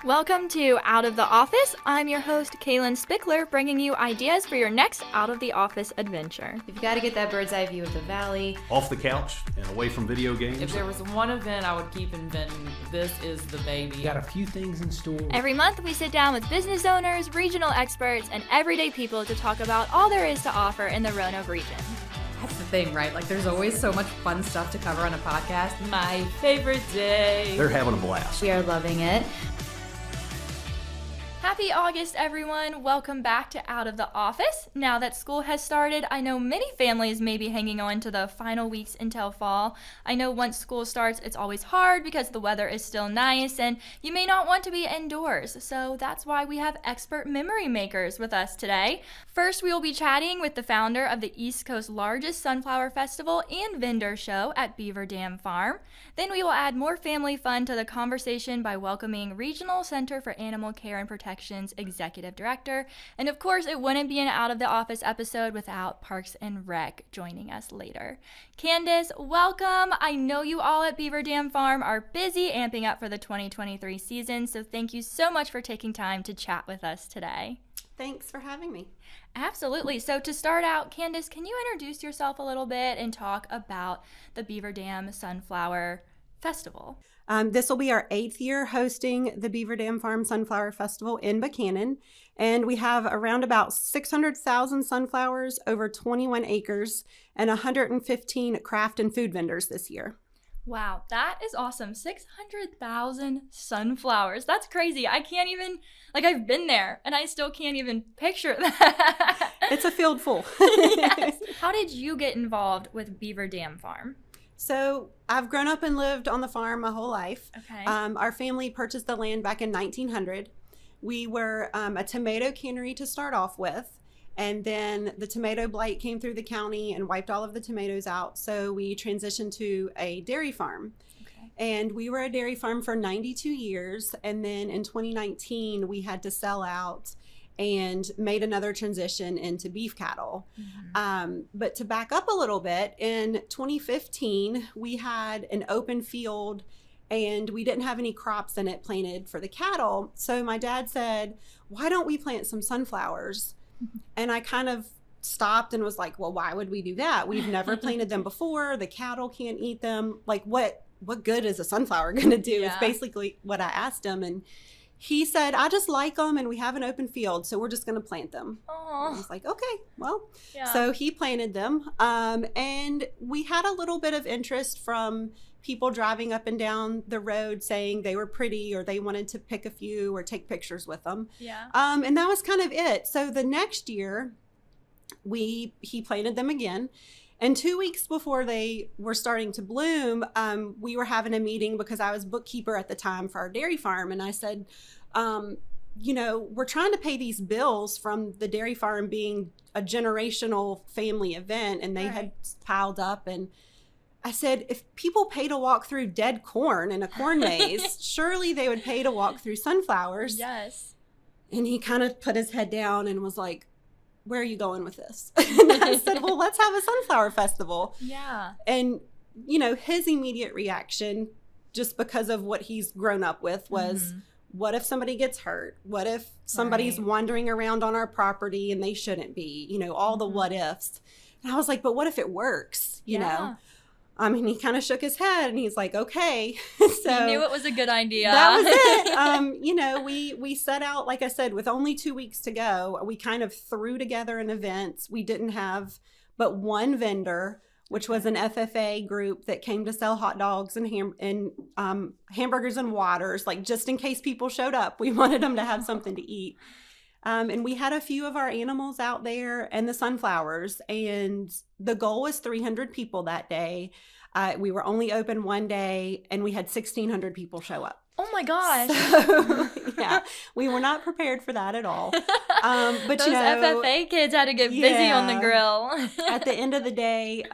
Welcome to Out of the Office. I'm your host, Kaylin Spickler, bringing you ideas for your next Out of the Office adventure. You've got to get that bird's eye view of the valley. Off the couch and away from video games. If there was one event I would keep inventing, this is the baby. Got a few things in store. Every month, we sit down with business owners, regional experts, and everyday people to talk about all there is to offer in the Roanoke region. That's the thing, right? Like, there's always so much fun stuff to cover on a podcast. My favorite day. They're having a blast. We are loving it. Happy August, everyone. Welcome back to Out of the Office. Now that school has started, I know many families may be hanging on to the final weeks until fall. I know once school starts, it's always hard because the weather is still nice and you may not want to be indoors. So that's why we have expert memory makers with us today. First, we will be chatting with the founder of the East Coast's largest sunflower festival and vendor show at Beaver Dam Farm. Then we will add more family fun to the conversation by welcoming Regional Center for Animal Care and Protection's Executive Director. And of course, it wouldn't be an Out of the Office episode without Parks and Rec joining us later. Candace, welcome. I know you all at Beaver Dam Farm are busy amping up for the 2023 season, so thank you so much for taking time to chat with us today. Thanks for having me. Absolutely. So to start out, Candace, can you introduce yourself a little bit and talk about the Beaver Dam Sunflower Festival? This will be our 8th year hosting the Beaver Dam Farm Sunflower Festival in Buchanan. And we have around about 600,000 sunflowers, over 21 acres, and 115 craft and food vendors this year. Wow, that is awesome. 600,000 sunflowers. That's crazy. I can't even, I've been there and I still can't even picture that. It's a field full. Yes. How did you get involved with Beaver Dam Farm? So I've grown up and lived on the farm my whole life. Okay. Our family purchased the land back in 1900. We were a tomato cannery to start off with. And then the tomato blight came through the county and wiped all of the tomatoes out. So we transitioned to a dairy farm. Okay. And we were a dairy farm for 92 years. And then in 2019, we had to sell out and made another transition into beef cattle. Mm-hmm. But to back up a little bit, in 2015, we had an open field and we didn't have any crops in it planted for the cattle. So my dad said, why don't we plant some sunflowers? And I kind of stopped and was like, well, why would we do that? We've never planted them before. The cattle can't eat them. Like, what good is a sunflower going to do? Yeah. Is basically what I asked him. And he said, I just like them and we have an open field, so we're just going to plant them. I was like, okay, well. Yeah. So he planted them. And we had a little bit of interest from people driving up and down the road saying they were pretty or they wanted to pick a few or take pictures with them. Yeah. And that was kind of it. So the next year, he planted them again. And 2 weeks before they were starting to bloom, we were having a meeting because I was bookkeeper at the time for our dairy farm. And I said, we're trying to pay these bills from the dairy farm being a generational family event. And they had piled up. And I said, if people pay to walk through dead corn in a corn maze, surely they would pay to walk through sunflowers. Yes. And he kind of put his head down and was like, where are you going with this? And I said, well, let's have a sunflower festival. Yeah. And, his immediate reaction, just because of what he's grown up with, was, what if somebody gets hurt? What if somebody's wandering around on our property and they shouldn't be? All the what ifs. And I was like, but what if it works? You know? He kind of shook his head and he's like, okay. So he knew it was a good idea. That was it. We set out, like I said, with only 2 weeks to go. We kind of threw together an event. We didn't have but one vendor, which was an FFA group that came to sell hot dogs and hamburgers and waters, like just in case people showed up. We wanted them to have something to eat. And we had a few of our animals out there and the sunflowers, and the goal was 300 people that day. We were only open one day and we had 1,600 people show up. Oh my gosh. So, yeah, we were not prepared for that at all. But those FFA kids had to get busy on the grill. At the end of the day,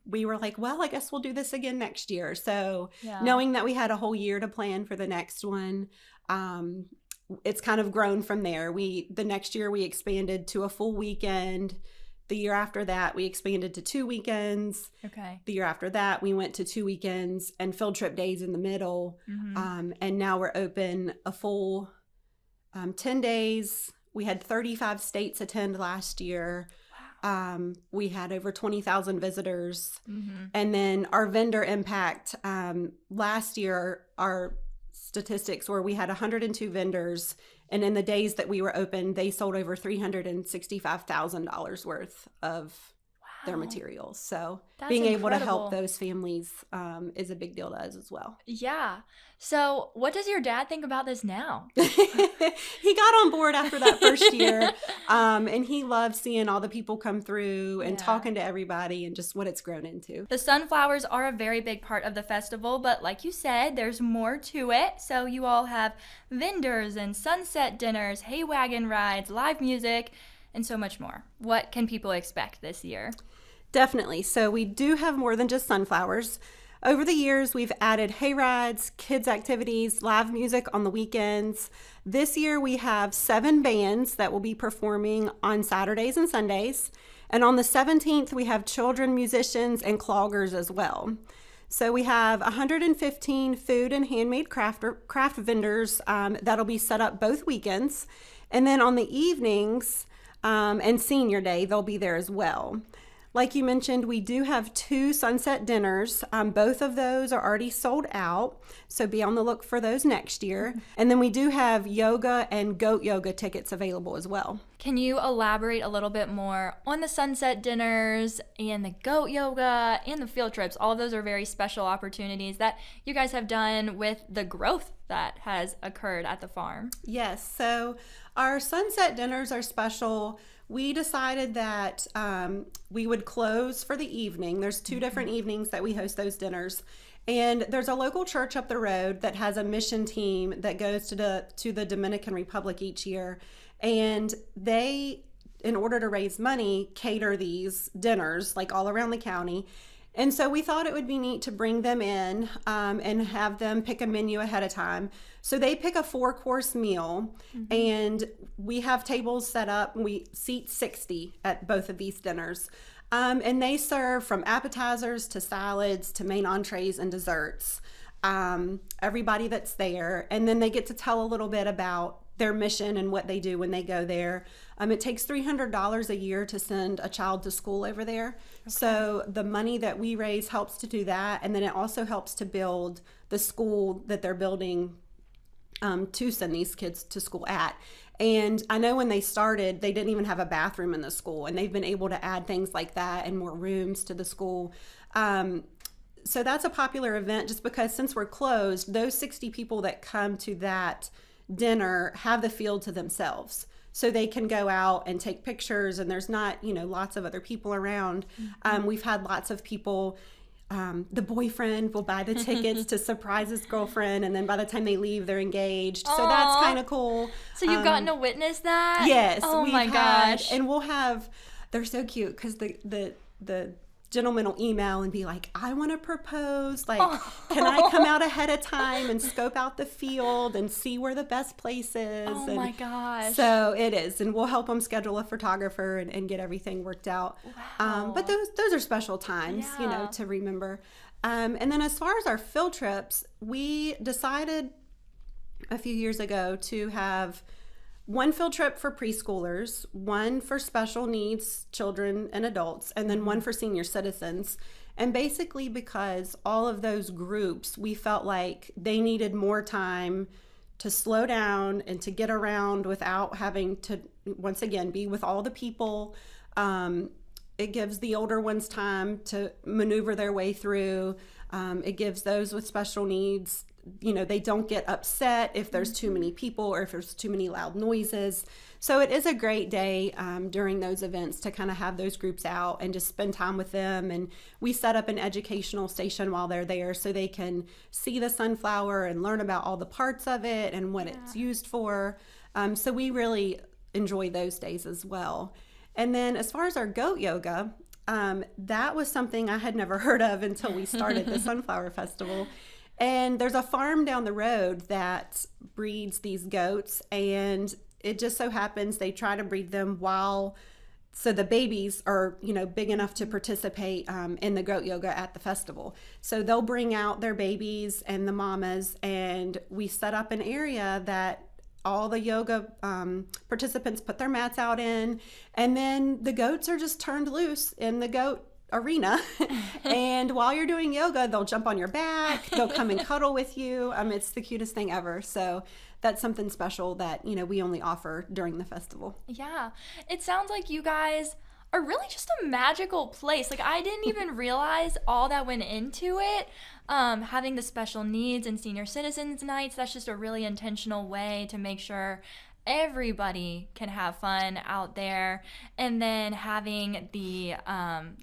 we were like, well, I guess we'll do this again next year. So knowing that we had a whole year to plan for the next one, it's kind of grown from there. The next year we expanded to a full weekend. The year after that, we expanded to 2 weekends. Okay. The year after that, we went to 2 weekends and field trip days in the middle. And now we're open a full 10 days. We had 35 states attend last year. We had over 20,000 visitors. And then our vendor impact, last year, our statistics were we had 102 vendors. And in the days that we were open, they sold over $365,000 worth of their materials. So That's being able to incredible. help those families is a big deal to us as well. Yeah. So what does your dad think about this now? He got on board after that first year, and he loved seeing all the people come through and talking to everybody and just what it's grown into. The sunflowers are a very big part of the festival, but like you said, there's more to it. So you all have vendors and sunset dinners, hay wagon rides, live music, and so much more. What can people expect this year? Definitely. So we do have more than just sunflowers. Over the years, we've added hay rides, kids activities, live music on the weekends. This year, we have 7 bands that will be performing on Saturdays and Sundays. And on the 17th, we have children musicians and cloggers as well. So we have 115 food and handmade craft vendors that'll be set up both weekends. And then on the evenings and senior day, they'll be there as well. Like you mentioned, we do have 2 sunset dinners. Both of those are already sold out, so be on the look for those next year. And then we do have yoga and goat yoga tickets available as well. Can you elaborate a little bit more on the sunset dinners and the goat yoga and the field trips? All of those are very special opportunities that you guys have done with the growth that has occurred at the farm. Yes, so our sunset dinners are special. We decided that we would close for the evening. There's 2 different evenings that we host those dinners. And there's a local church up the road that has a mission team that goes to the Dominican Republic each year. And they, in order to raise money, cater these dinners like all around the county. And so we thought it would be neat to bring them in and have them pick a menu ahead of time. So they pick a 4-course meal, and we have tables set up. We seat 60 at both of these dinners. And they serve from appetizers to salads to main entrees and desserts. Everybody that's there. And then they get to tell a little bit about their mission and what they do when they go there. It takes $300 a year to send a child to school over there. Okay. So the money that we raise helps to do that. And then it also helps to build the school that they're building to send these kids to school at. And I know when they started, they didn't even have a bathroom in the school, and they've been able to add things like that and more rooms to the school. So that's a popular event just because since we're closed, those 60 people that come to that dinner have the field to themselves. So they can go out and take pictures, and there's not, lots of other people around. We've had lots of people, the boyfriend will buy the tickets to surprise his girlfriend, and then by the time they leave, they're engaged. So that's kind of cool. So you've gotten to witness that? Yes. Oh my gosh. And they're so cute because the gentleman will email and be like, I want to propose. Like, can I come out ahead of time and scope out the field and see where the best place is? Oh my gosh. So it is. And we'll help them schedule a photographer and get everything worked out. Wow. But those are special times, to remember. And then as far as our field trips, we decided a few years ago to have one field trip for preschoolers, one for special needs children and adults, and then one for senior citizens. And basically because all of those groups, we felt like they needed more time to slow down and to get around without having to, once again, be with all the people. It gives the older ones time to maneuver their way through. It gives those with special needs, they don't get upset if there's too many people or if there's too many loud noises. So it is a great day during those events to kind of have those groups out and just spend time with them. And we set up an educational station while they're there so they can see the sunflower and learn about all the parts of it and what it's used for. So we really enjoy those days as well. And then as far as our goat yoga, that was something I had never heard of until we started the Sunflower Festival. And there's a farm down the road that breeds these goats, and it just so happens they try to breed them while so the babies are, big enough to participate in the goat yoga at the festival. So they'll bring out their babies and the mamas, and we set up an area that all the yoga participants put their mats out in, and then the goats are just turned loose in the goat arena. And while you're doing yoga, they'll jump on your back, they'll come and cuddle with you. It's the cutest thing ever. So that's something special that, we only offer during the festival. Yeah. It sounds like you guys are really just a magical place. Like, I didn't even realize all that went into it. Having the special needs and senior citizens nights, that's just a really intentional way to make sure everybody can have fun out there. And then having the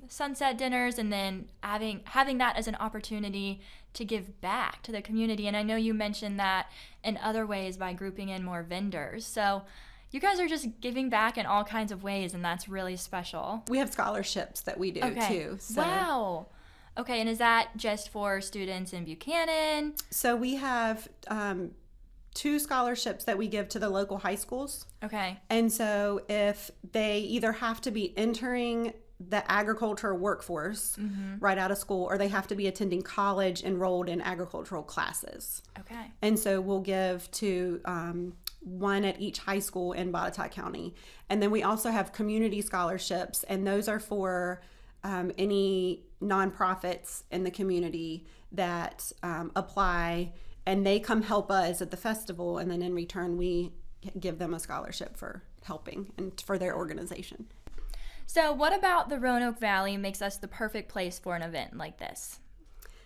sunset dinners, and then having that as an opportunity to give back to the community. And I know you mentioned that in other ways by grouping in more vendors. So you guys are just giving back in all kinds of ways, and that's really special. We have scholarships that we do too. So. Wow. Okay, and is that just for students in Buchanan? So we have 2 scholarships that we give to the local high schools. Okay. And so if they either have to be entering the agricultural workforce right out of school, or they have to be attending college enrolled in agricultural classes. Okay. And so we'll give to one at each high school in Botetourt County. And then we also have community scholarships, and those are for any nonprofits in the community that apply, and they come help us at the festival, and then in return we give them a scholarship for helping and for their organization. So what about the Roanoke Valley makes us the perfect place for an event like this?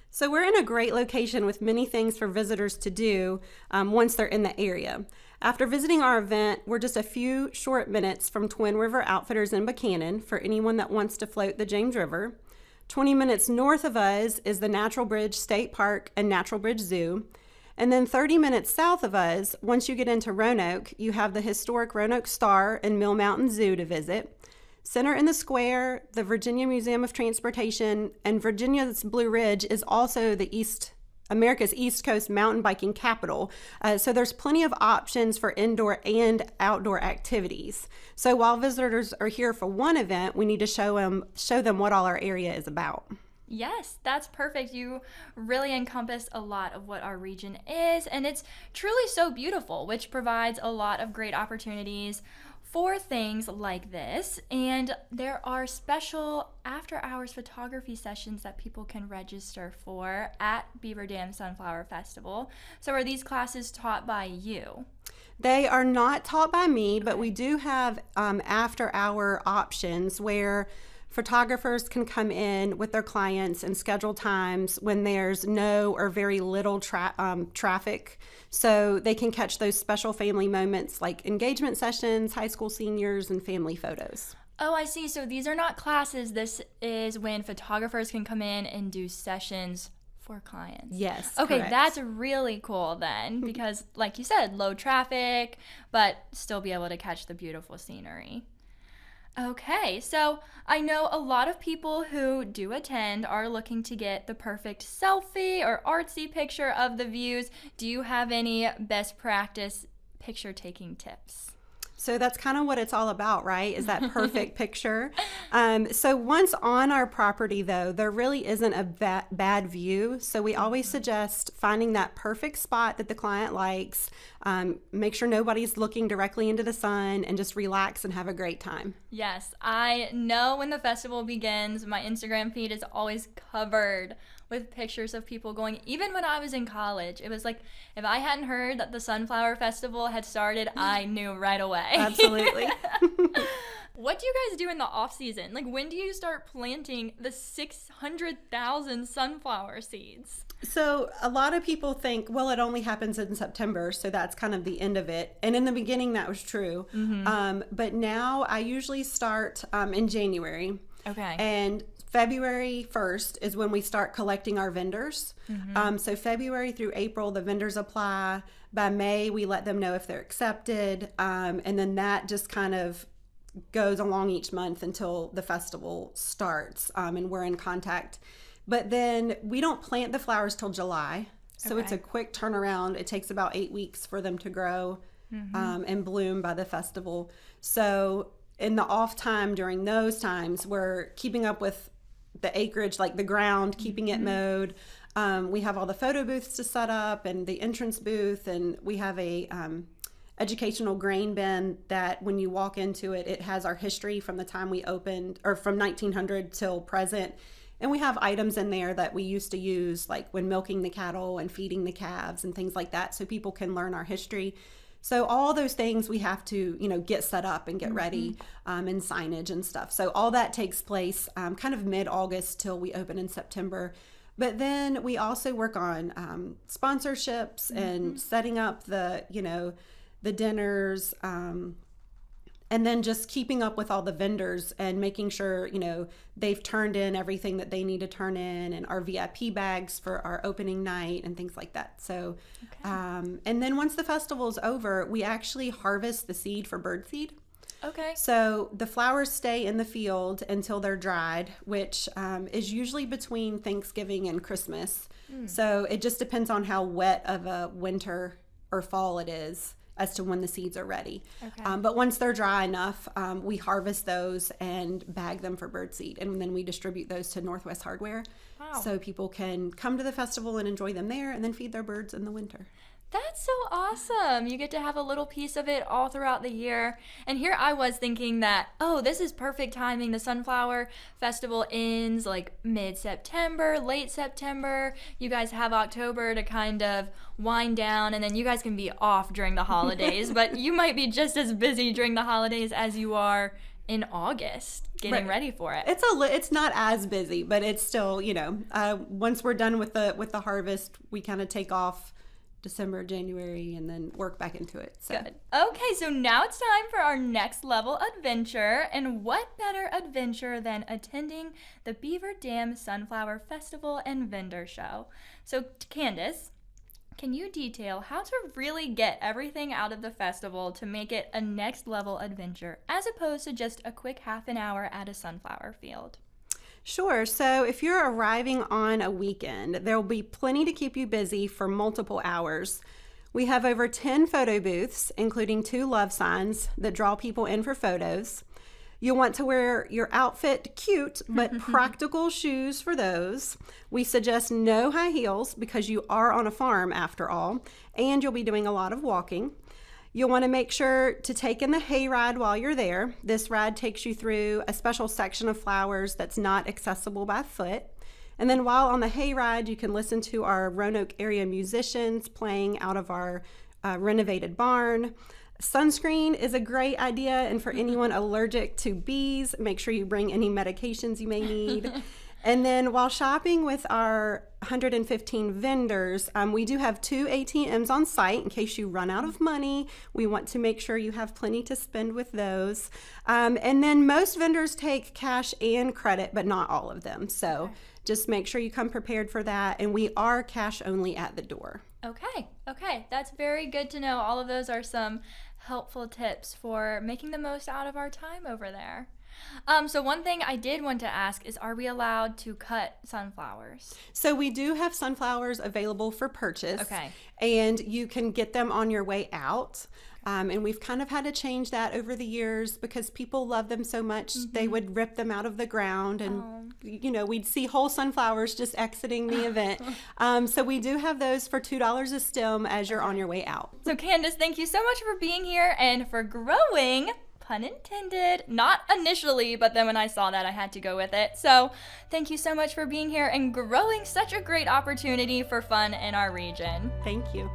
So we're in a great location with many things for visitors to do once they're in the area. After visiting our event, we're just a few short minutes from Twin River Outfitters in Buchanan for anyone that wants to float the James River. 20 minutes north of us is the Natural Bridge State Park and Natural Bridge Zoo. And then 30 minutes south of us, once you get into Roanoke, you have the historic Roanoke Star and Mill Mountain Zoo to visit. Center in the Square, the Virginia Museum of Transportation, and Virginia's Blue Ridge is also America's East Coast mountain biking capital. So there's plenty of options for indoor and outdoor activities. So while visitors are here for one event, we need to show them what all our area is about. Yes, that's perfect. You really encompass a lot of what our region is, and it's truly so beautiful, which provides a lot of great opportunities for things like this. And there are special after-hours photography sessions that people can register for at Beaver Dam Sunflower Festival. So are these classes taught by you? They are not taught by me, but we do have after-hour options where photographers can come in with their clients and schedule times when there's no or very little traffic, so they can catch those special family moments like engagement sessions, high school seniors, and family photos. Oh, I see. So these are not classes. This is when photographers can come in and do sessions for clients. Yes. Okay, correct. that's really cool then, because like you said, low traffic, but still be able to catch the beautiful scenery. Okay, so I know a lot of people who do attend are looking to get the perfect selfie or artsy picture of the views. Do you have any best practice picture taking tips? So that's kind of what it's all about, right? Is that perfect picture. So once on our property, though, there really isn't a bad view. So we always suggest finding that perfect spot that the client likes. Make sure nobody's looking directly into the sun, and just relax and have a great time. Yes, I know when the festival begins, my Instagram feed is always covered with pictures of people going. Even when I was in college, it was like, if I hadn't heard that the Sunflower Festival had started, I knew right away. Absolutely. What do you guys do in the off season? Like, when do you start planting the 600,000 sunflower seeds? So a lot of people think, well, it only happens in September, so that's kind of the end of it. And in the beginning, that was true. But now I usually start in January. Okay. And February 1st is when we start collecting our vendors. So February through April, the vendors apply. By May, we let them know if they're accepted. And then that just kind of goes along each month until the festival starts, and we're in contact. But then we don't plant the flowers till July. So it's a quick turnaround. It takes about 8 weeks for them to grow and bloom by the festival. So in the off time during those times, we're keeping up with the acreage, like the ground, keeping it mowed. We have all the photo booths to set up and the entrance booth, and we have a educational grain bin that when you walk into it, it has our history from the time we opened, or from 1900 till present. And we have items in there that we used to use, like when milking the cattle and feeding the calves and things like that, so people can learn our history. So all those things we have to, get set up and get ready, and signage and stuff. So all that takes place kind of mid-August till we open in September. But then we also work on sponsorships and setting up the dinners, and then just keeping up with all the vendors and making sure, they've turned in everything that they need to turn in, and our VIP bags for our opening night and things like that. So, and then once the festival's over, we actually harvest the seed for birdseed. Okay. So the flowers stay in the field until they're dried, which is usually between Thanksgiving and Christmas. So it just depends on how wet of a winter or fall it is as to when the seeds are ready. Okay. But once they're dry enough, we harvest those and bag them for birdseed, and then we distribute those to Northwest Hardware. Wow. So people can come to the festival and enjoy them there, and then feed their birds in the winter. That's so awesome. You get to have a little piece of it all throughout the year. And here I was thinking that, this is perfect timing. The Sunflower Festival ends like mid-September, late September. You guys have October to kind of wind down, and then you guys can be off during the holidays. But you might be just as busy during the holidays as you are in August getting ready for it. It's not as busy, but it's still, once we're done with the harvest, we kind of take off December, January, and then work back into it. So. Good. Okay, so now it's time for our next level adventure. And what better adventure than attending the Beaver Dam Sunflower Festival and Vendor Show? So, Candace, can you detail how to really get everything out of the festival to make it a next level adventure, as opposed to just a quick half an hour at a sunflower field? Sure. So if you're arriving on a weekend, there will be plenty to keep you busy for multiple hours. We have over 10 photo booths, including 2 love signs that draw people in for photos. You'll want to wear your outfit cute, but practical shoes for those. We suggest no high heels because you are on a farm after all, and you'll be doing a lot of walking. You'll want to make sure to take in the hayride while you're there. This ride takes you through a special section of flowers that's not accessible by foot. And then while on the hayride, you can listen to our Roanoke area musicians playing out of our renovated barn. Sunscreen is a great idea, and for anyone allergic to bees, make sure you bring any medications you may need. And then while shopping with our 115 vendors, we do have 2 ATMs on site in case you run out of money. We want to make sure you have plenty to spend with those. And then most vendors take cash and credit, but not all of them. So just make sure you come prepared for that. And we are cash only at the door. Okay. That's very good to know. All of those are some helpful tips for making the most out of our time over there. So one thing I did want to ask is, are we allowed to cut sunflowers? So we do have sunflowers available for purchase. Okay. And you can get them on your way out. And we've kind of had to change that over the years because people love them so much. They would rip them out of the ground, and we'd see whole sunflowers just exiting the event. So we do have those for $2 a stem as you're on your way out. So Candace, thank you so much for being here and for growing, pun intended, not initially, but then when I saw that, I had to go with it. So thank you so much for being here and growing such a great opportunity for fun in our region. Thank you.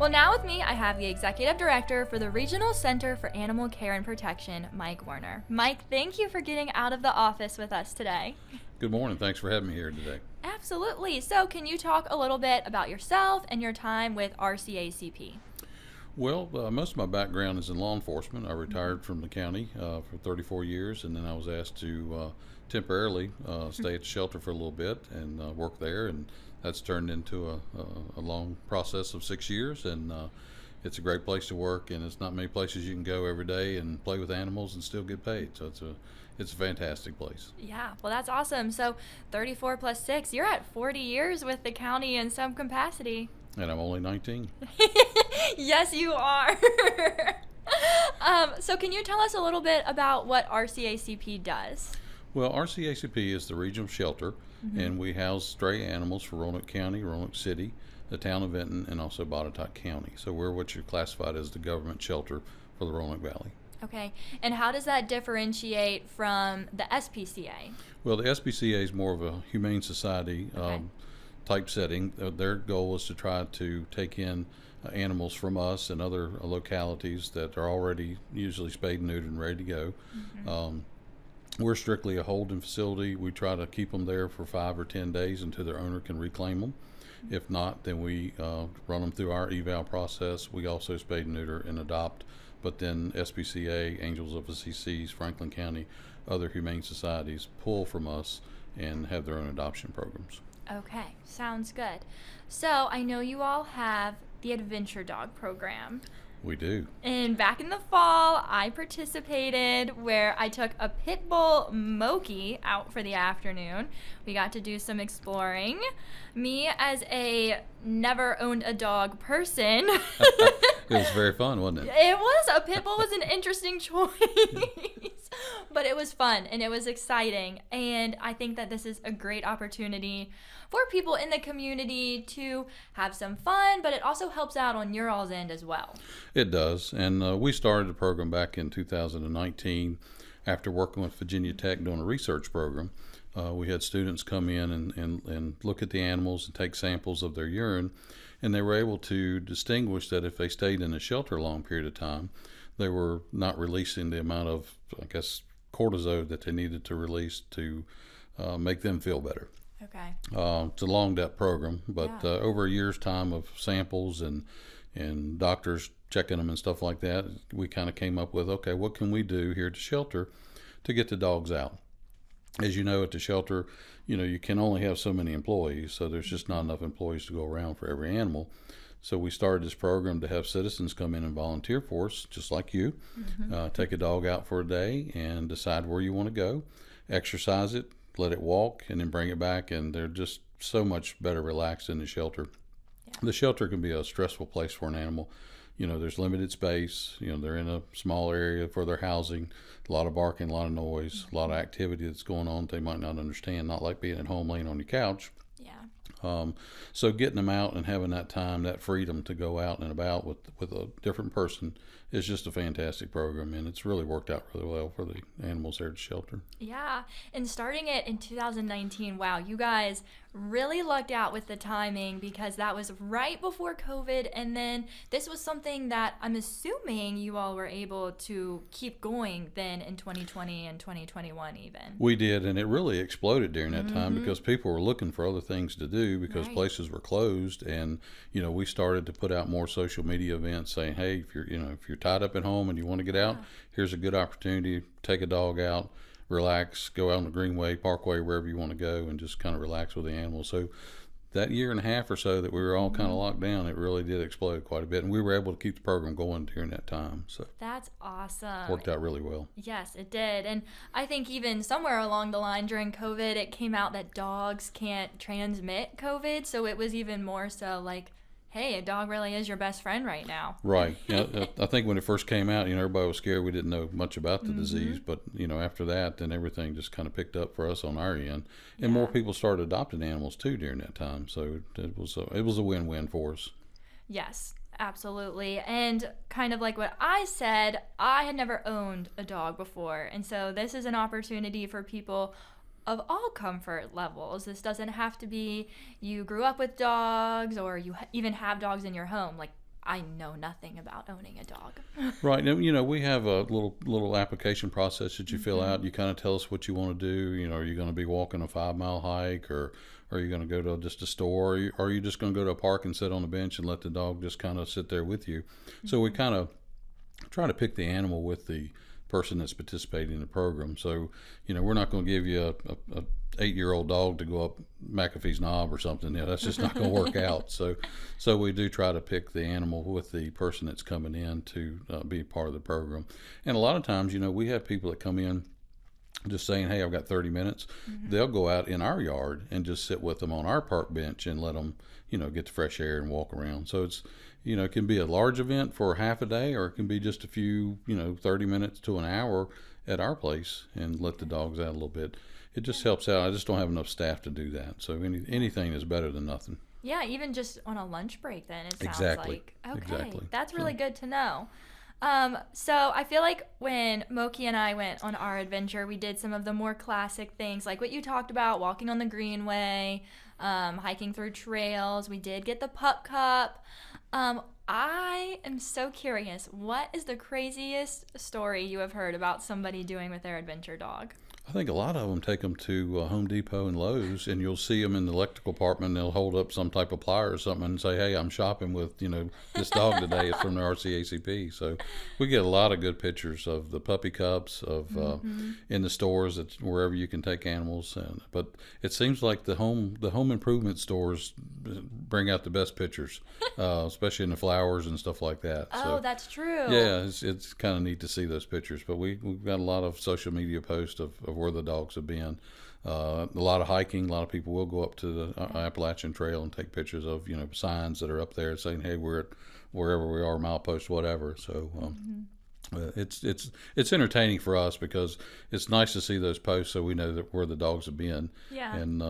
Well, now with me, I have the Executive Director for the Regional Center for Animal Care and Protection, Mike Werner. Mike, thank you for getting out of the office with us today. Good morning. Thanks for having me here today. Absolutely. So can you talk a little bit about yourself and your time with RCACP? Well, most of my background is in law enforcement. I retired from the county for 34 years, and then I was asked to temporarily stay at the shelter for a little bit and work there, and that's turned into a long process of 6 years, and it's a great place to work, and it's not many places you can go every day and play with animals and still get paid, so it's a fantastic place. Yeah, well, that's awesome. So 34 plus 6, you're at 40 years with the county in some capacity. And I'm only 19. Yes, you are. So can you tell us a little bit about what RCACP does? Well, RCACP is the regional shelter, and we house stray animals for Roanoke County, Roanoke City, the town of Benton, and also Botetourt County. So we're what you're classified as the government shelter for the Roanoke Valley. Okay, and how does that differentiate from the SPCA? Well, the SPCA is more of a humane society Okay. type setting. Their goal is to try to take in animals from us and other localities that are already usually spayed and neutered and ready to go. We're strictly a holding facility. We try to keep them there for 5 or 10 days until their owner can reclaim them. If not, then we run them through our eval process. We also spay and neuter and adopt, but then SPCA, Angels of the CCs, Franklin County, other humane societies pull from us and have their own adoption programs. Okay, sounds good. So I know you all have the Adventure Dog program. We do. And back in the fall, I participated where I took a pit bull Moki out for the afternoon. We got to do some exploring. Me, as a never owned a dog person, It was very fun, wasn't it? it was. A pit bull was an interesting choice. But it was fun and it was exciting. And I think that this is a great opportunity for people in the community to have some fun, but it also helps out on your all's end as well. It does. And we started the program back in 2019 after working with Virginia Tech doing a research program. We had students come in and look at the animals and take samples of their urine, and they were able to distinguish that if they stayed in a shelter a long period of time, they were not releasing the amount of, I guess, cortisol that they needed to release to make them feel better. Okay. It's a long depth program, but Yeah. over a year's time of samples and doctors checking them and stuff like that, we kind of came up with, okay, what can we do here at the shelter to get the dogs out? As you know, at the shelter, you can only have so many employees, so there's just not enough employees to go around for every animal. So we started this program to have citizens come in and volunteer for us, just like you, take a dog out for a day and decide where you want to go, exercise it, let it walk, and then bring it back, and they're just so much better relaxed in the shelter. Yeah. The shelter can be a stressful place for an animal. There's limited space. They're in a small area for their housing, a lot of barking, a lot of noise, a lot of activity that's going on they might not understand, not like being at home laying on your couch. Yeah. So getting them out and having that time, that freedom to go out and about with a different person is just a fantastic program, and it's really worked out really well for the animals there at the shelter. Yeah, and starting it in 2019, wow, you guys really lucked out with the timing because that was right before COVID, and then this was something that I'm assuming you all were able to keep going then in 2020 and 2021 even. We did, and it really exploded during that time because people were looking for other things to do because Right. places were closed, and we started to put out more social media events saying, hey, if you're tied up at home and you want to get out, here's a good opportunity. Take a dog out, relax, go out on the Greenway, Parkway, wherever you want to go, and just kind of relax with the animals. So that year and a half or so that we were all kind of locked down, it really did explode quite a bit, and we were able to keep the program going during that time. So That's awesome. worked out really well. Yes, it did. And I think even somewhere along the line during COVID, it came out that dogs can't transmit COVID. So it was even more so like, hey, a dog really is your best friend right now. Right. I think when it first came out, everybody was scared. We didn't know much about the disease, but after that, then everything just kind of picked up for us on our end, and more people started adopting animals too during that time. So it was a win-win for us. Yes, absolutely. And kind of like what I said, I had never owned a dog before. And so this is an opportunity for people of all comfort levels. This doesn't have to be you grew up with dogs or you even have dogs in your home. Like, I know nothing about owning a dog. Right. Now, we have a little application process that you fill out. You kind of tell us what you want to do. Are you going to be walking a 5-mile hike, or are you going to go to just a store, or are you just going to go to a park and sit on the bench and let the dog just kind of sit there with you? So we kind of try to pick the animal with the person that's participating in the program. So, we're not going to give you a 8-year-old dog to go up McAfee's knob or something. That's just not going to work out. So we do try to pick the animal with the person that's coming in to be part of the program. And a lot of times, we have people that come in just saying, hey, I've got 30 minutes, they'll go out in our yard and just sit with them on our park bench and let them, get the fresh air and walk around. So it's, it can be a large event for half a day, or it can be just a few, 30 minutes to an hour at our place and let the dogs out a little bit. It just helps out. I just don't have enough staff to do that. So anything is better than nothing. Yeah, even just on a lunch break then, it sounds Exactly. like. Okay, Exactly. that's really good to know. So I feel like when Moki and I went on our adventure, we did some of the more classic things, like what you talked about, walking on the greenway, hiking through trails. We did get the pup cup. I am so curious, what is the craziest story you have heard about somebody doing with their adventure dog? I think a lot of them take them to Home Depot and Lowe's, and you'll see them in the electrical department. They'll hold up some type of plier or something and say, hey, I'm shopping with, this dog today. It's from the RCACP. So we get a lot of good pictures of the puppy cups, of in the stores, wherever you can take animals. But it seems like the home improvement stores bring out the best pictures, especially in the flowers and stuff like that. Oh, that's true. Yeah, it's kind of neat to see those pictures. But we've got a lot of social media posts of where the dogs have been. A lot of hiking. A lot of people will go up to the Appalachian Trail and take pictures of signs that are up there saying, "Hey, we're at wherever we are, milepost, whatever." So it's entertaining for us because it's nice to see those posts, so we know that where the dogs have been. Yeah. And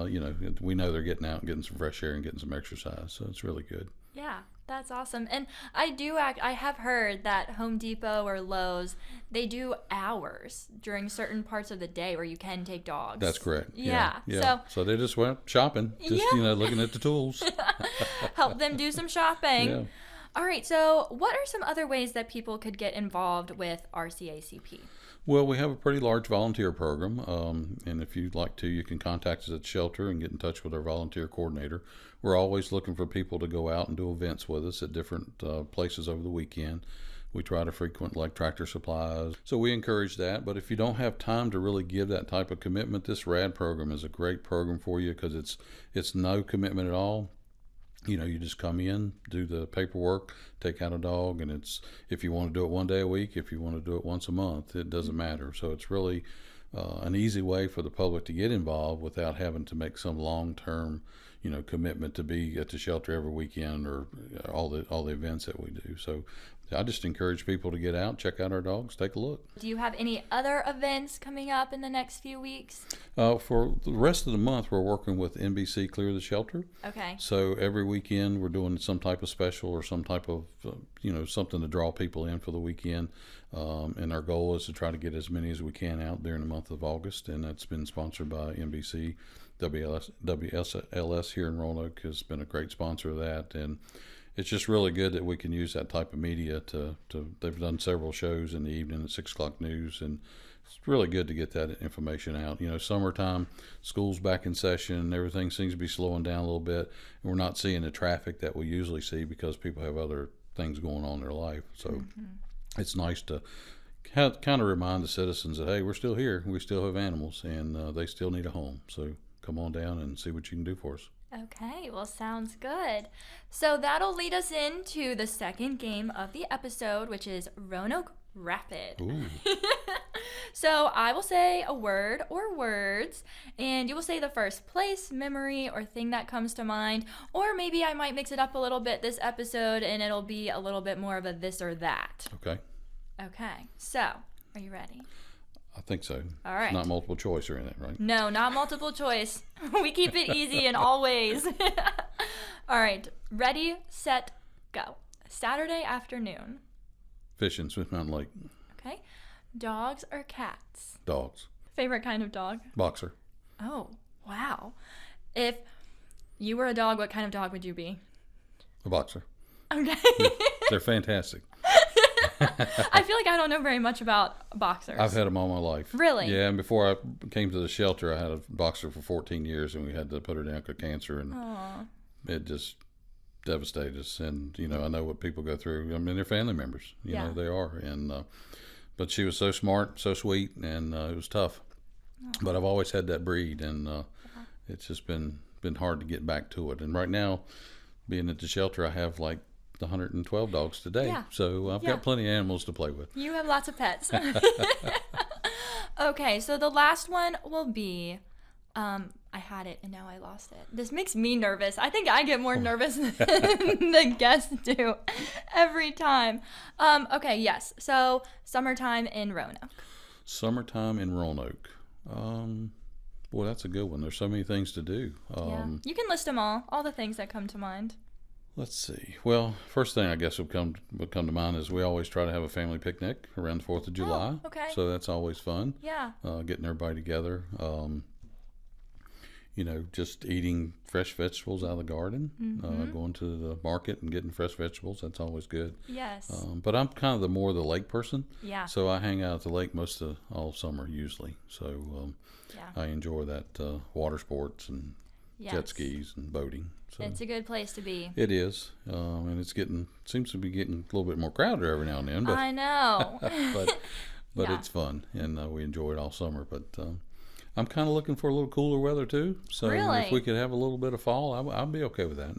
we know they're getting out and getting some fresh air and getting some exercise. So it's really good. Yeah, that's awesome. And I have heard that Home Depot or Lowe's, they do hours during certain parts of the day where you can take dogs. That's correct. Yeah. So they just went shopping, just looking at the tools. Help them do some shopping. Yeah. All right, so what are some other ways that people could get involved with RCACP? Well, we have a pretty large volunteer program, and if you'd like to, you can contact us at the shelter and get in touch with our volunteer coordinator. We're always looking for people to go out and do events with us at different places over the weekend. We try to frequent like Tractor Supplies, so we encourage that. But if you don't have time to really give that type of commitment, this RAD program is a great program for you because it's no commitment at all. You just come in, do the paperwork, take out a dog, and it's if you want to do it one day a week, if you want to do it once a month, it doesn't matter. So it's really an easy way for the public to get involved without having to make some long-term, commitment to be at the shelter every weekend or all the events that we do. So I just encourage people to get out, check out our dogs, take a look. Do you have any other events coming up in the next few weeks? For the rest of the month, we're working with NBC Clear the Shelter. Okay. So every weekend, we're doing some type of special or some type of, something to draw people in for the weekend. And our goal is to try to get as many as we can out during the month of August. And that's been sponsored by NBC. WSLS here in Roanoke has been a great sponsor of that. And it's just really good that we can use that type of media they've done several shows in the evening at 6 o'clock news, and it's really good to get that information out. Summertime, school's back in session, everything seems to be slowing down a little bit, and we're not seeing the traffic that we usually see because people have other things going on in their life. So it's nice to kind of remind the citizens that, hey, we're still here, we still have animals, and they still need a home. So come on down and see what you can do for us. Okay, well, sounds good. So that'll lead us into the second game of the episode, which is Roanoke Rapid. Ooh. So I will say a word or words, and you will say the first place, memory, or thing that comes to mind. Or maybe I might mix it up a little bit this episode, and it'll be a little bit more of a this or that. Okay. Okay, so are you ready? I think so. All right. It's not multiple choice or anything, right? No, not multiple choice. We keep it easy in all ways. All right. Ready, set, go. Saturday afternoon. Fishing, Smith Mountain Lake. Okay. Dogs or cats? Dogs. Favorite kind of dog? Boxer. Oh, wow. If you were a dog, what kind of dog would you be? A boxer. Okay. Yeah, they're fantastic. I feel like I don't know very much about boxers. I've had them all my life. Really? Yeah, and before I came to the shelter, I had a boxer for 14 years, and we had to put her down for cancer, and it just devastated us. And, I know what people go through. I mean, they're family members. You know, they are. And but she was so smart, so sweet, and it was tough. But I've always had that breed, and it's just been hard to get back to it. And right now, being at the shelter, I have like 112 dogs today. Yeah. So I've got plenty of animals to play with. You have lots of pets. Okay, so the last one will be, I had it and now I lost it. This makes me nervous. I think I get more nervous than the guests do every time. Okay, yes. So summertime in Roanoke. Summertime in Roanoke. Boy, that's a good one. There's so many things to do. Yeah, you can list them all the things that come to mind. Let's see. Well, first thing I guess would come to mind is we always try to have a family picnic around the 4th of July. Oh, okay. So that's always fun. Yeah. Getting everybody together. Just eating fresh vegetables out of the garden. Going to the market and getting fresh vegetables. That's always good. Yes. But I'm kind of the more the lake person. Yeah. So I hang out at the lake most of all summer usually. So I enjoy that water sports and jet skis and boating. So it's a good place to be. it is, and seems to be getting a little bit more crowded every now and then. But I know. but Yeah. it's fun, and we enjoy it all summer. But I'm kind of looking for a little cooler weather too. So Really? if we could have a little bit of fall, I'd be okay with that.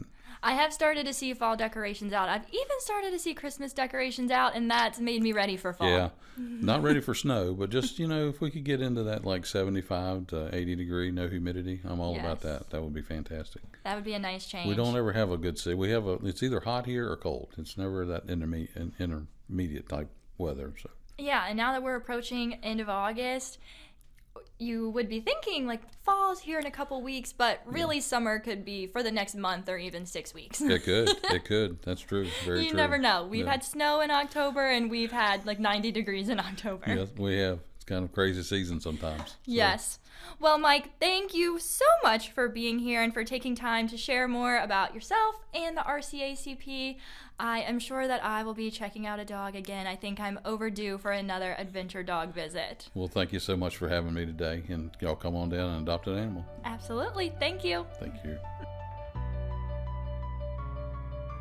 I have started to see fall decorations out. I've even started to see Christmas decorations out, and that's made me ready for fall. Yeah, not ready for snow, but just if we could get into that like 75 to 80 degree, no humidity, I'm all about Yes. that. That would be fantastic. That would be a nice change. We don't ever have a good season. It's either hot here or cold. It's never that intermediate type weather. So Yeah, and now that we're approaching end of August, you would be thinking like fall's here in a couple weeks, but really summer could be for the next month or even 6 weeks. it could. That's true. Very You true. never know. We've Yeah. had snow in October, and we've had like 90 degrees in October. Yes, we have. It's kind of crazy season sometimes. So, Yes. Well, Mike, thank you so much for being here and for taking time to share more about yourself and the RCACP. I am sure that I will be checking out a dog again. I think I'm overdue for another adventure dog visit. Well, thank you so much for having me today, and y'all come on down and adopt an animal. Absolutely. Thank you. Thank you.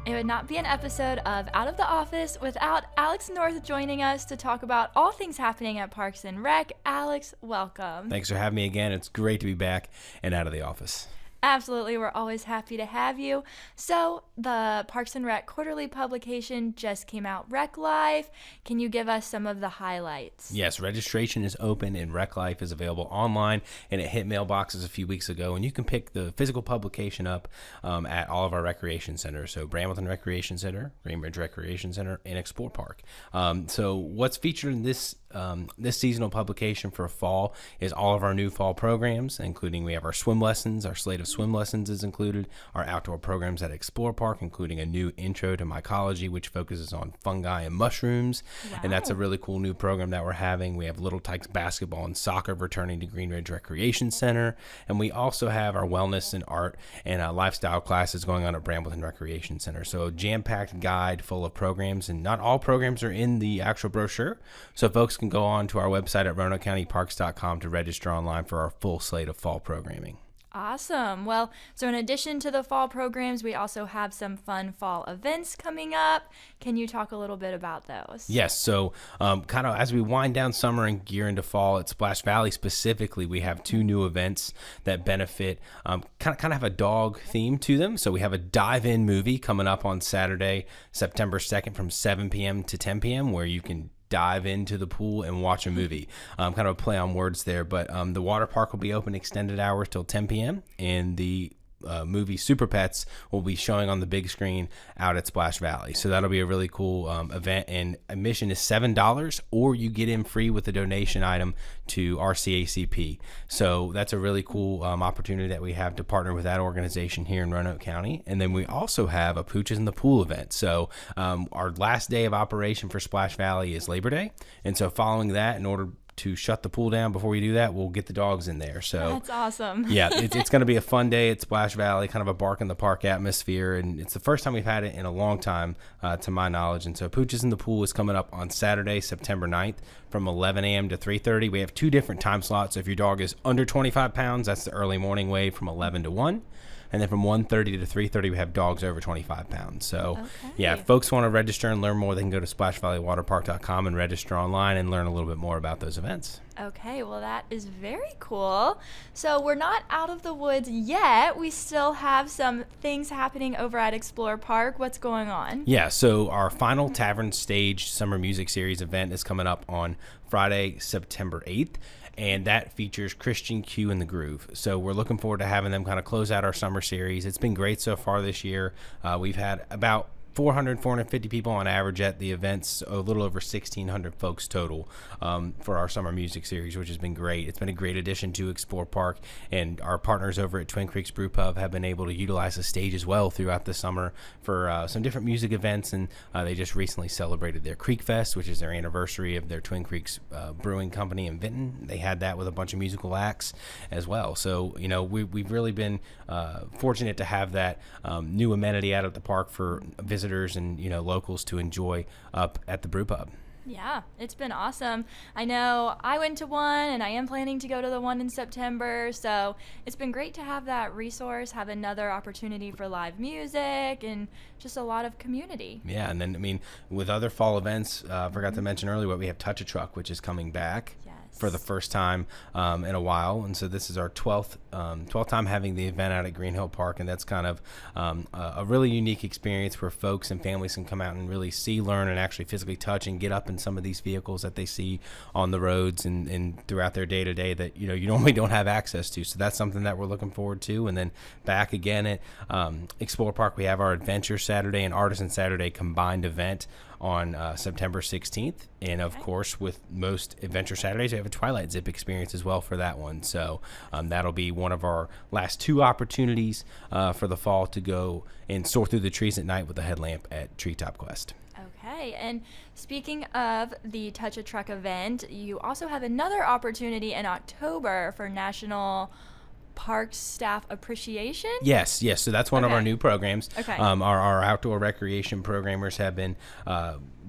It would not be an episode of Out of the Office without Alex North joining us to talk about all things happening at Parks and Rec. Alex, welcome. Thanks for having me again. It's great to be back and out of the office. Absolutely. We're always happy to have you. So, the Parks and Rec quarterly publication just came out, Rec Life. Can you give us some of the highlights? Yes, registration is open and Rec Life is available online, and it hit mailboxes a few weeks ago. And you can pick the physical publication up at all of our recreation centers. So, Brambleton Recreation Center, Greenbridge Recreation Center, and Explore Park. So, what's featured in this seasonal publication for fall is all of our new fall programs, including we have our swim lessons. Our slate of swim lessons is included. Our outdoor programs at Explore Park, including a new intro to mycology, which focuses on fungi and mushrooms. Wow. And that's a really cool new program that we're having. We have Little Tykes basketball and soccer returning to Greenridge Recreation Center. And we also have our wellness and art and lifestyle classes going on at Brambleton Recreation Center. So a jam-packed guide full of programs, and not all programs are in the actual brochure. So folks can go on to our website at RoanokeCountyParks.com to register online for our full slate of fall programming. Awesome. Well, so in addition to the fall programs, we also have some fun fall events coming up. Can you talk a little bit about those? Yes. So kind of as we wind down summer and gear into fall at Splash Valley specifically, we have two new events that benefit, kind of have a dog theme to them. So we have a dive-in movie coming up on Saturday, September 2nd from 7 p.m. to 10 p.m. where you can dive into the pool and watch a movie. Kind of a play on words there, but the water park will be open extended hours till 10 p.m. and the movie Super Pets will be showing on the big screen out at Splash Valley. So that'll be a really cool event, and admission is $7, or you get in free with a donation item to RCACP. So that's a really cool opportunity that we have to partner with that organization here in Roanoke County. And then we also have a Pooches in the Pool event. So our last day of operation for Splash Valley is Labor Day, and so following that, in order to shut the pool down before we do that, we'll get the dogs in there. So That's awesome. yeah, it's going to be a fun day at Splash Valley, kind of a bark in the park atmosphere, and it's the first time we've had it in a long time, to my knowledge. And so Pooches in the Pool is coming up on Saturday, September 9th from 11 a.m. to 3:30. We have two different time slots. So if your dog is under 25 pounds, that's the early morning wave from 11 to 1. And then from 1:30 to 3:30, we have dogs over 25 pounds. So, yeah, if folks want to register and learn more, they can go to splashvalleywaterpark.com and register online and learn a little bit more about those events. Okay, well, that is very cool. So we're not out of the woods yet. We still have some things happening over at Explore Park. What's going on? Yeah, so our final Tavern Stage Summer Music Series event is coming up on Friday, September 8th. and that features Christian Q and the Groove. So we're looking forward to having them kind of close out our summer series. It's been great so far this year. We've had about 450 people on average at the events, a little over 1,600 folks total for our summer music series, which has been great. It's been a great addition to Explore Park, and our partners over at Twin Creeks Brew Pub have been able to utilize the stage as well throughout the summer for some different music events, and they just recently celebrated their Creek Fest, which is their anniversary of their Twin Creeks Brewing Company in Vinton. They had that with a bunch of musical acts as well. So, we've really been fortunate to have that new amenity out at the park for visitors and locals to enjoy up at the brew pub. Yeah, it's been awesome. I know I went to one, and I am planning to go to the one in September, so it's been great to have that resource, have another opportunity for live music, and just a lot of community. Yeah, and then, with other fall events, I forgot to mention earlier, we have Touch a Truck, which is coming back. Yes. For the first time in a while, and so this is our 12th time having the event out at Green Hill Park, and that's kind of a really unique experience where folks and families can come out and really see, learn, and actually physically touch and get up in some of these vehicles that they see on the roads and throughout their day-to-day that you normally don't have access to. So that's something that we're looking forward to. And then back again at Explore Park, we have our Adventure Saturday and Artisan Saturday combined event on September 16th. And of course, with most Adventure Saturdays, we have a Twilight Zip experience as well for that one. So that'll be one of our last two opportunities for the fall to go and soar through the trees at night with a headlamp at Treetop Quest. Okay, and speaking of the Touch a Truck event, you also have another opportunity in October for National Park Staff Appreciation? Yes. So that's one of our new programs. Okay. Our outdoor recreation programmers have been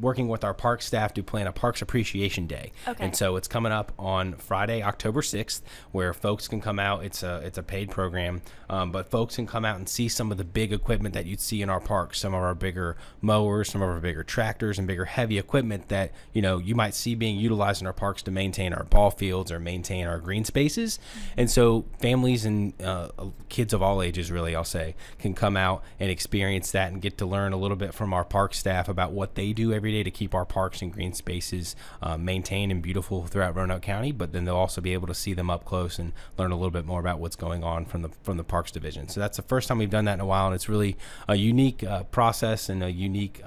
working with our park staff to plan a Parks Appreciation Day. Okay. And so it's coming up on Friday, October 6th, where folks can come out. It's a paid program, but folks can come out and see some of the big equipment that you'd see in our parks, some of our bigger mowers, some of our bigger tractors, and bigger heavy equipment that, you might see being utilized in our parks to maintain our ball fields or maintain our green spaces. And so families and kids of all ages, really, I'll say, can come out and experience that and get to learn a little bit from our park staff about what they do every day to keep our parks and green spaces maintained and beautiful throughout Roanoke County. But then they'll also be able to see them up close and learn a little bit more about what's going on from the Parks Division. So that's the first time we've done that in a while, and it's really a unique process and a unique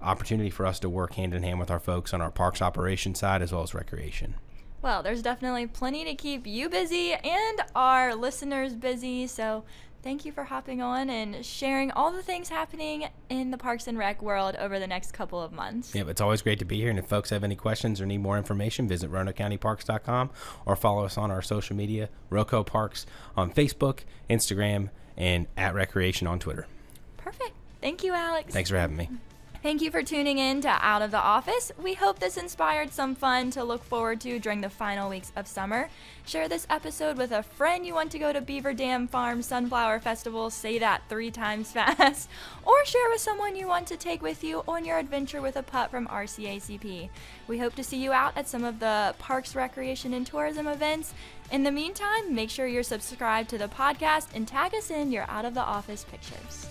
opportunity for us to work hand in hand with our folks on our parks operation side as well as recreation. Well, there's definitely plenty to keep you busy and our listeners busy, so thank you for hopping on and sharing all the things happening in the Parks and Rec world over the next couple of months. Yep, it's always great to be here, and if folks have any questions or need more information, visit RoanokeCountyParks.com or follow us on our social media, Roco Parks on Facebook, Instagram, and at Recreation on Twitter. Perfect. Thank you, Alex. Thanks for having me. Thank you for tuning in to Out of the Office. We hope this inspired some fun to look forward to during the final weeks of summer. Share this episode with a friend you want to go to Beaver Dam Farm Sunflower Festival. Say that 3 times fast. Or share with someone you want to take with you on your adventure with a pup from RCACP. We hope to see you out at some of the Parks, Recreation, and Tourism events. In the meantime, make sure you're subscribed to the podcast and tag us in your Out of the Office pictures.